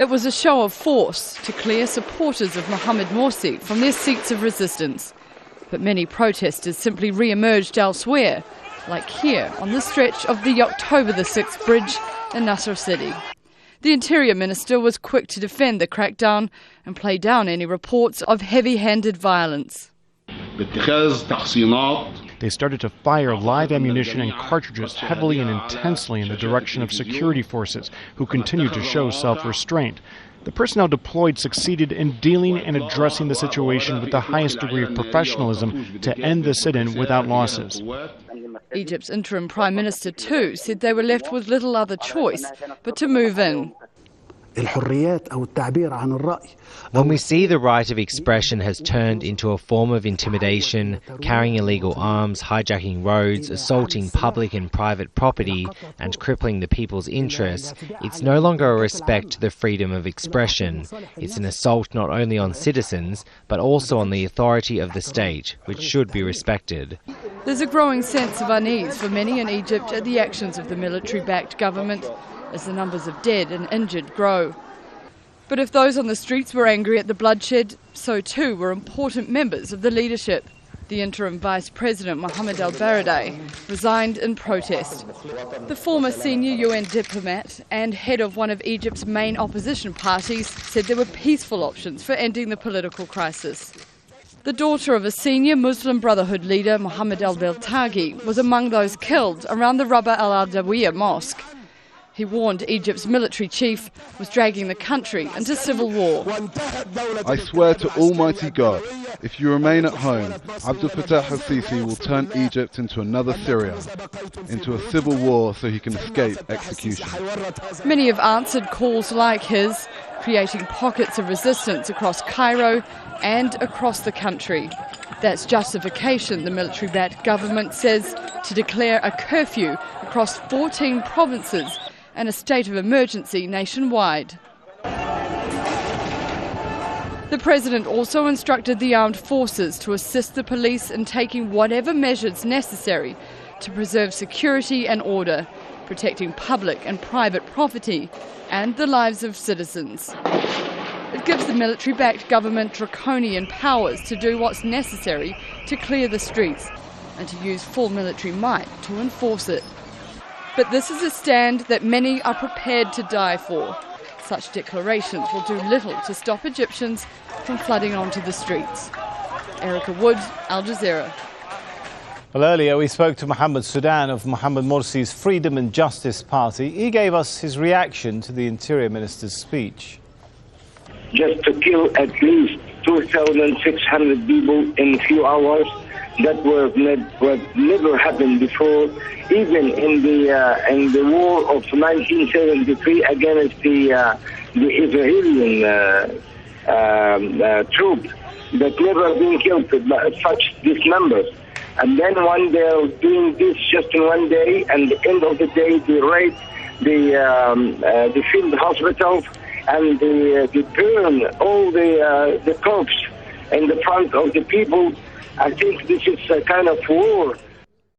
It was a show of force to clear supporters of Mohamed Morsi from their seats of resistance. But many protesters simply re-emerged elsewhere, like here on the stretch of the October the 6th bridge in Nasser City. The Interior Minister was quick to defend the crackdown and play down any reports of heavy-handed violence. They started to fire live ammunition and cartridges heavily and intensely in the direction of security forces, who continued to show self-restraint. The personnel deployed succeeded in dealing and addressing the situation with the highest degree of professionalism to end the sit-in without losses. Egypt's interim Prime Minister too said they were left with little other choice but to move in. When we see the right of expression has turned into a form of intimidation, carrying illegal arms, hijacking roads, assaulting public and private property, and crippling the people's interests, it's no longer a respect to the freedom of expression. It's an assault not only on citizens, but also on the authority of the state, which should be respected. There's a growing sense of unease for many in Egypt at the actions of the military-backed government, as the numbers of dead and injured grow. But if those on the streets were angry at the bloodshed, so too were important members of the leadership. The interim Vice President, Mohamed al-Baradei, resigned in protest. The former senior UN diplomat and head of one of Egypt's main opposition parties said there were peaceful options for ending the political crisis. The daughter of a senior Muslim Brotherhood leader, Mohamed al-Beltaghi, was among those killed around the Rabaa al-Adawiya mosque. He warned Egypt's military chief was dragging the country into civil war. I swear to Almighty God, if you remain at home, Abdel Fattah al-Sisi will turn Egypt into another Syria, into a civil war so he can escape execution. Many have answered calls like his, creating pockets of resistance across Cairo and across the country. That's justification, the military-backed government says, to declare a curfew across 14 provinces and a state of emergency nationwide. The president also instructed the armed forces to assist the police in taking whatever measures necessary to preserve security and order, protecting public and private property and the lives of citizens. It gives the military-backed government draconian powers to do what's necessary to clear the streets and to use full military might to enforce it. But this is a stand that many are prepared to die for. Such declarations will do little to stop Egyptians from flooding onto the streets. Erica Wood, Al Jazeera. Well, earlier we spoke to Mohamed Sudan of Mohamed Morsi's Freedom and Justice Party. He gave us his reaction to the Interior Minister's speech. Just to kill at least 2,600 people in a few hours, that was never happened before, even in the war of 1973 against the Israeli troops that never been killed such these numbers. And then one day doing this just in one day, and at the end of the day they raid the field hospitals and they burn all the corpses in the front of the people. I think this is a kind of war